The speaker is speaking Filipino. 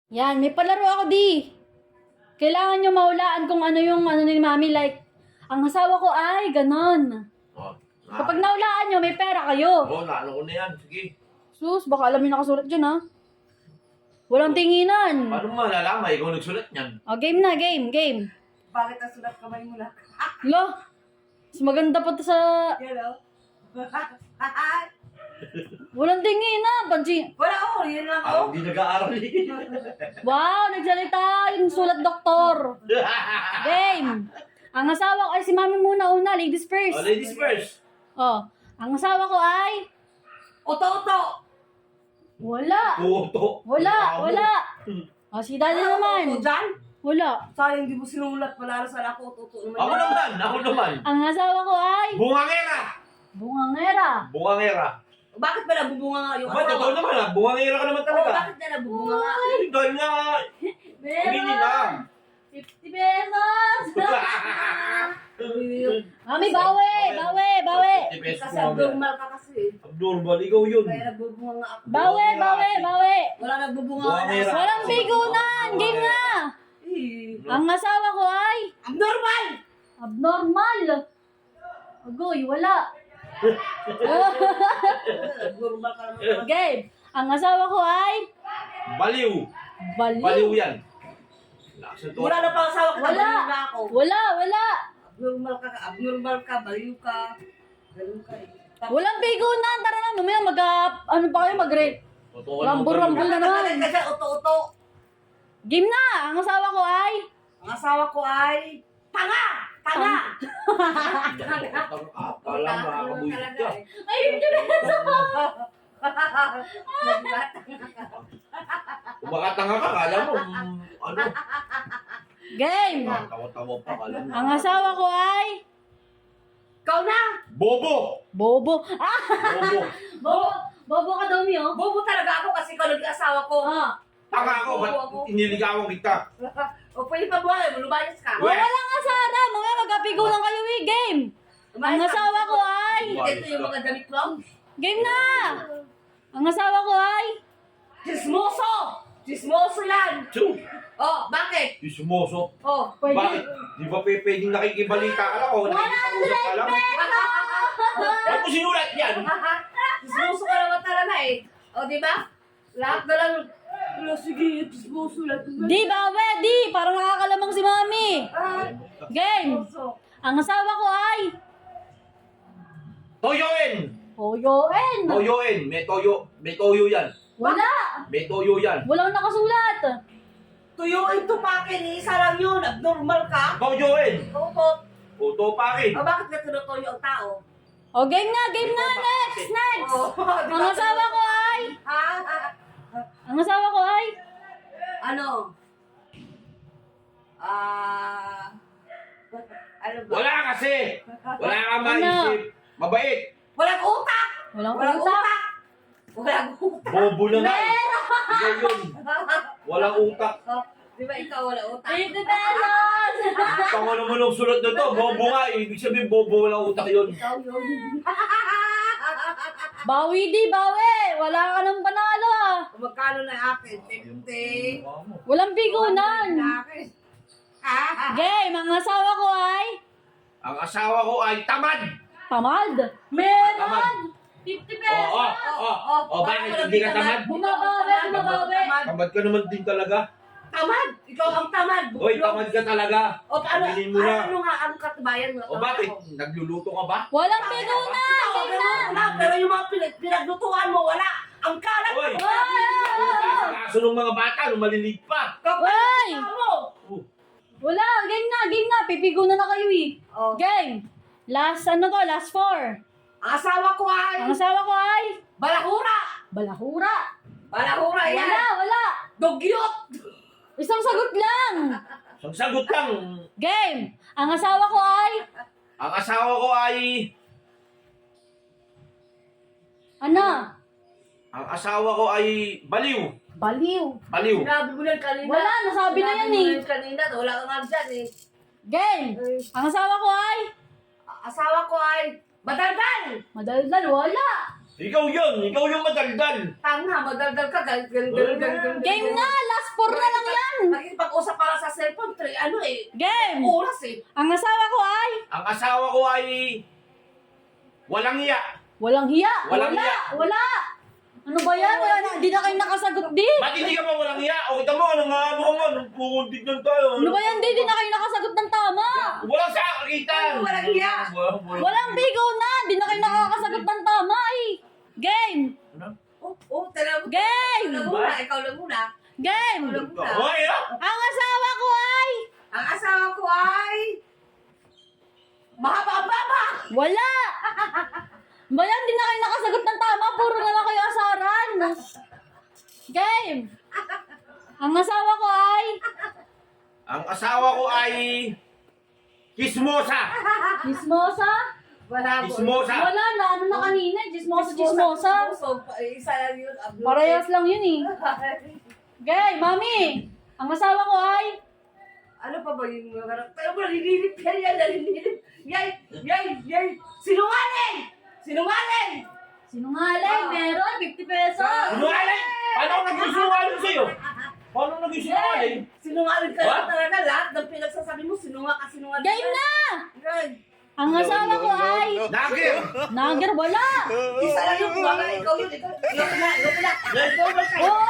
Yan, may palaro ako di. Kailangan nyo maulaan kung ano yung ano ni Mami, like, ang asawa ko ay ganon. Oh, Kapag naulaan nyo, may pera kayo. naano ko na yan. Sige. Sus, baka alam yung nakasulat dyan ha. Walang tinginan. Paano mo malalaman? Ikaw nagsulat niyan. O, game na, game. Bakit ang sulat kamay mo na? Lo, mas maganda pa to sa... Yan o. Walang tinginan, pansi. Wala ako, yun lang ako. Hindi nag-aaral eh. Wow, nagsalita yung sulat doktor. Game. Ang asawa ko ay si Mami muna una, ladies first. Oh, ladies first. Oh, ang asawa ko ay... Oto-oto. Wala. Tuto. Wala. O, si Daddy naman. Oto dyan? Wala. Sayang, di mo sinulat. Wala na sana ako. Oto-oto naman. Ako naman. Ang asawa ko ay... Bungangera. Bungangera. Bungangera. Bakit ba nabubunga nga yung Ba, totoo asawa? naman ah. Bungangera ka naman Oo, talaga. bakit na nabubunga nga? Dahil nga. Aminin na. 50 pesos. Mami, bawi. 50 pesos Kasi mo. abnormal ka kasi. Abnormal, ikaw yun. Kaya nagbubunga nga ako. Bawi. Wala nagbubunga nga. Bungangera. Walang bigunan. Game na. Eh, Ang asawa ko ay... abnormal! Abnormal. Agoy, wala. Abnormal ka naman. Game. Ang asawa ko ay... Baliw. Baliw. Baliw yan. Lakas to. Wala na pa asawa ka. Wala. Baliw na ako. Wala. Abnormal ka, baliw ka. Ganun ka eh. Walang bigunan. Tara na, mamaya ano pa kayo mag-rate? Totoo Rambol na naman. Kasi oto-oto. Game na. Ang asawa ko ay... Ang asawa ko ay... Tanga! Pala, makakabuhit ka. Ay, 50 pesos. Kung makatanga ka, kala mo, ano? Game. Tawa-tawa pa, kala mo. Ang asawa ko ay... Ikaw na! Bobo! Bobo. Bobo! Bobo ka daw, Mio. Bobo talaga ako kasi ikaw naging asawa ko. Ah. Tanga ako, ba't iniligawan kita? O pwede pa buhay, lumayas ka. Weh! Walang asara. Mga magkapigunan kayo eh. Game. Ang asawa ko ay... Ito yung mga damit mo. Game na. Ang asawa ko ay... Chismoso! Chismoso yan! Chu! Oh, bakit? Isumoso. Oh, Bakit? Pwede. Di ba pwedeng nakikibalita ka lang o? Nakikiusap ka lang? Ba't mo sinulat yan? chismoso ka naman talaga eh. O, di ba? Lahat na lang. Wala, sige, chismoso lang. Di ba, di. Parang nakakalamang si Mami. Game. Chismoso. Ang asawa ko ay... Toyoin! Toyoen. Toyoin! May toyo yan. Wala. May toyo yan. Walang nakasulat. Tuyuin to pakin, isa lang yun. Abnormal ka. Toyoin! Opo. O, to pare. O, bakit na tinutuyo ang tao? O, game na. Next. Oh, di Ang ba? asawa ko ay... Ha? Ang asawa ko ay... Ano? Ano ba? Wala kasi! Wala kang maisip. Mabait. Walang utak! Walang utak. Walang utak! Bobo na nga. Ikaw yun. Walang utak. Oh, di ba ikaw walang utak? 50 pesos. Tama naman ang sulat na to. Bobo nga. Ibig sabihin, bobo walang utak yun. Ikaw yun. Bawi bawi. Wala ka ng panalo ah. Magkano na akin? 50. Walang bigunan. Na akin. Game, ang asawa ko ay... Ang asawa ko ay tamad. Tamad. Meron. 50 pesos. Bakit hindi ka tamad? Bumabawi. Tamad ka naman din talaga. Tamad! Ikaw ang tamad! Hoy, tamad ka talaga. O paano? Aminin mo na. Ano nga ang katubayan mo? O bakit? Nagluluto ka ba? Walang bigunan. Game na. Pero yung mga pinaglutuan mo, wala! Ang kalat Hoy! mo! Kaso ng mga bata, nung malilig pa. Hoy! mo! Wala. Game na. Pipigunan na kayo eh. Oh. Game. Last 4. Ang asawa ko ay Ang asawa ko ay... balahura! Balahura. Balahura yan! Wala. Dugyot! Isang sagot lang. Ang sagot lang. Game. Ang asawa ko ay... Ang asawa ko ay... Ano? Ang asawa ko ay baliw. Baliw. Baliw. Sinabi mo lang kanina. Wala, nasabi na yan Sinabi mo eh. lang kanina, wala ka nga dyan eh. Game. Ang asawa ko ay... Asawa ko ay badaldal! Madaldal. Wala. Ikaw yung madaldal. Tanga, madaldal ka. Galing. Game na! Last 4 na lang yan! Nakikipag-usap para sa cellphone. Game! Oras eh. Ang asawa ko ay... Ang asawa ko ay walang iya. Walang hiya! Walang Wala! hiya. Wala! Ano ba yan? Wala na. Hindi na kayo nakasagot, di! Ba't hindi ka pa walang iya? O kita mo, anong pukuntig lang tayo. Ano ba yan, di? Di na kayo nakasagot ng tama! Walang sa kita. Walang iya. Walang bigaw na! Di na kayo nakakasagot ng tama, eh! Game! Tala mo. Game! Ikaw lang muna. Game! Ikaw lang muna. Okay, ah? Ang asawa ko ay... Ang asawa ko ay... Mahaba ang baba! Wala! Ba yan, di na kayo nakasagot ng tama. Puro na lang kayo asaran. Game! Ang asawa ko ay... Ang asawa ko ay kismosa. Chismosa? Wala po. Kismosa. Wala na. Ano na kanina? Chismosa. Isa lang yun. Parehas lang yun eh. Game, mami! Ang asawa ko ay... Ano pa ba yung mga harap? Pero mo, naninilip yan. Yay! Sinungaling! Sinungaling, meron, 50 pesos. Sinungaling? Paano ako naging sinungaling sa'yo? Paano naging sinungaling? Sinungaling ka What? lang talaga. Lahat ng pinagsasabi mo, sinungaling. Game na! Game! Ang asawa ko ay... Nagir! Nager, wala! Isa lang yung mga ikaw yun. Ikaw na. Oh!